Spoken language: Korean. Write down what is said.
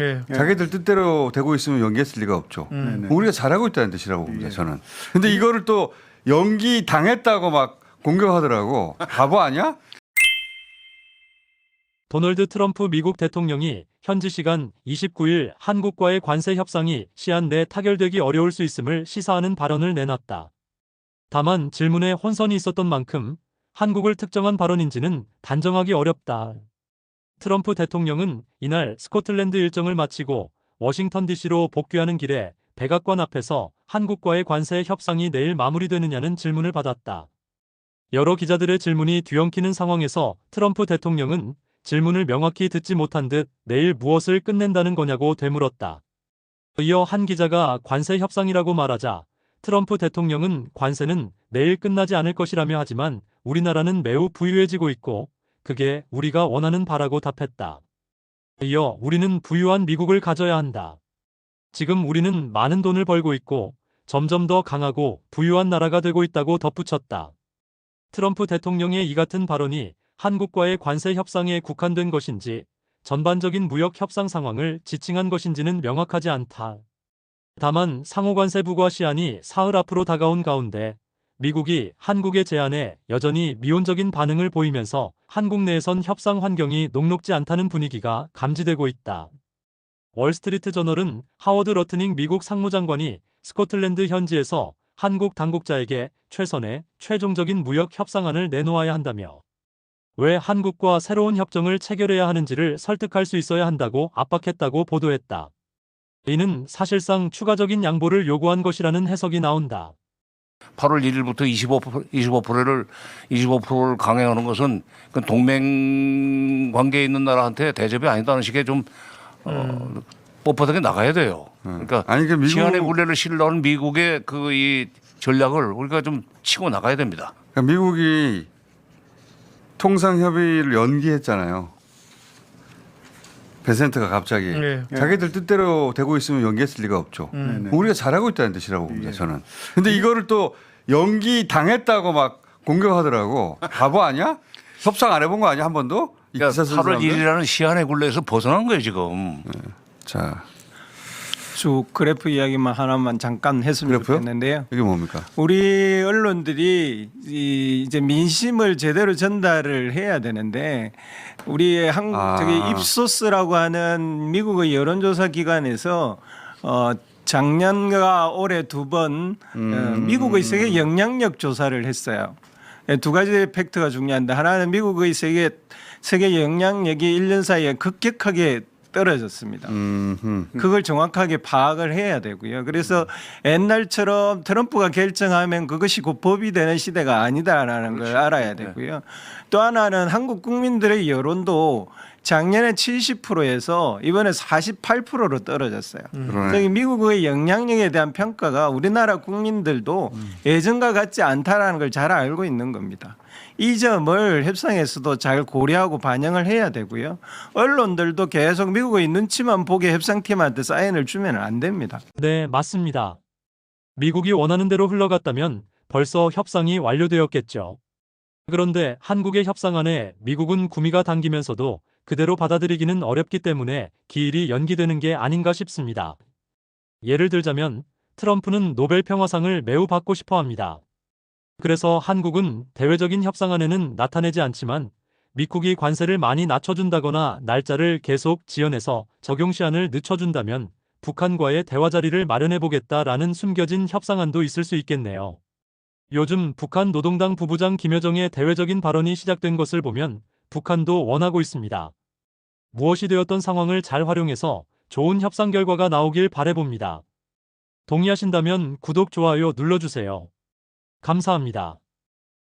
예. 자기들 뜻대로 되고 있으면 연기했을 리가 없죠. 우리가 잘하고 있다는 뜻이라고 봅니다. 저는. 근데 이거를 또 연기 당했다고 막 공격하더라고. 바보 아니야? 도널드 트럼프 미국 대통령이 현지 시간 29일 한국과의 관세 협상이 시한 내 타결되기 어려울 수 있음을 시사하는 발언을 내놨다. 다만 질문에 혼선이 있었던 만큼 한국을 특정한 발언인지는 단정하기 어렵다. 트럼프 대통령은 이날 스코틀랜드 일정을 마치고 워싱턴 DC로 복귀하는 길에 백악관 앞에서 한국과의 관세 협상이 내일 마무리되느냐는 질문을 받았다. 여러 기자들의 질문이 뒤엉키는 상황에서 트럼프 대통령은 질문을 명확히 듣지 못한 듯 내일 무엇을 끝낸다는 거냐고 되물었다. 이어 한 기자가 관세 협상이라고 말하자 트럼프 대통령은 관세는 내일 끝나지 않을 것이라며 하지만 우리나라는 매우 부유해지고 있고 그게 우리가 원하는 바라고 답했다. 이어 우리는 부유한 미국을 가져야 한다. 지금 우리는 많은 돈을 벌고 있고 점점 더 강하고 부유한 나라가 되고 있다고 덧붙였다. 트럼프 대통령의 이 같은 발언이 한국과의 관세 협상에 국한된 것인지 전반적인 무역 협상 상황을 지칭한 것인지는 명확하지 않다. 다만 상호관세부과 시한이 사흘 앞으로 다가온 가운데 미국이 한국의 제안에 여전히 미온적인 반응을 보이면서 한국 내에선 협상 환경이 녹록지 않다는 분위기가 감지되고 있다. 월스트리트 저널은 하워드 러트닝 미국 상무장관이 스코틀랜드 현지에서 한국 당국자에게 최선의 최종적인 무역 협상안을 내놓아야 한다며 왜 한국과 새로운 협정을 체결해야 하는지를 설득할 수 있어야 한다고 압박했다고 보도했다. 이는 사실상 추가적인 양보를 요구한 것이라는 해석이 나온다. 8월 1일부터 25%를 강행하는 것은 그 동맹 관계에 있는 나라한테 대접이 아니다는 식의 좀 뻣뻣하게 나가야 돼요. 그러니까 아니, 그 미국... 시한의 굴레를 실러는 미국의 그 이 전략을 우리가 좀 치고 나가야 됩니다. 그러니까 미국이 통상협의를 연기했잖아요. 베센트가 갑자기. 예. 자기들 뜻대로 되고 있으면 연기했을 리가 없죠. 우리가 잘하고 있다는 뜻이라고 봅니다. 저는. 근데 이거를 또 연기 당했다고 막 공격하더라고. 바보 아니야? 협상 안 해본 거 아니야? 한 번도? 그러니까 8월 1일이라는 시한의 굴레에서 벗어난 거예요 지금. 자, 쭉 그래프 이야기만 하나만 잠깐 했으면 그래프요? 좋겠는데요. 이게 뭡니까? 우리 언론들이 이제 민심을 제대로 전달을 해야 되는데 우리의 저기 입소스라고 하는 미국의 여론조사 기관에서 작년과 올해 두 번 미국의 세계 영향력 조사를 했어요. 두 가지 팩트가 중요한데 하나는 미국의 세계 영향력이 1년 사이에 급격하게 떨어졌습니다. 그걸 정확하게 파악을 해야 되고요. 그래서 옛날처럼 트럼프가 결정하면 그것이 곧 법이 되는 시대가 아니다라는 걸 알아야 되고요. 또 하나는 한국 국민들의 여론도 작년에 70%에서 이번에 48%로 떨어졌어요. 그래서 미국의 영향력에 대한 평가가 우리나라 국민들도 예전과 같지 않다라는 걸 잘 알고 있는 겁니다. 이 점을 협상에서도 잘 고려하고 반영을 해야 되고요. 언론들도 계속 미국의 눈치만 보게 협상팀한테 사인을 주면 안 됩니다. 네, 맞습니다. 미국이 원하는 대로 흘러갔다면 벌써 협상이 완료되었겠죠. 그런데 한국의 협상안에 미국은 구미가 당기면서도 그대로 받아들이기는 어렵기 때문에 기일이 연기되는 게 아닌가 싶습니다. 예를 들자면 트럼프는 노벨 평화상을 매우 받고 싶어 합니다. 그래서 한국은 대외적인 협상안에는 나타내지 않지만 미국이 관세를 많이 낮춰준다거나 날짜를 계속 지연해서 적용 시한을 늦춰준다면 북한과의 대화 자리를 마련해보겠다라는 숨겨진 협상안도 있을 수 있겠네요. 요즘 북한 노동당 부부장 김여정의 대외적인 발언이 시작된 것을 보면 북한도 원하고 있습니다. 무엇이 되었던 상황을 잘 활용해서 좋은 협상 결과가 나오길 바라봅니다. 동의하신다면 구독, 좋아요 눌러주세요. 감사합니다.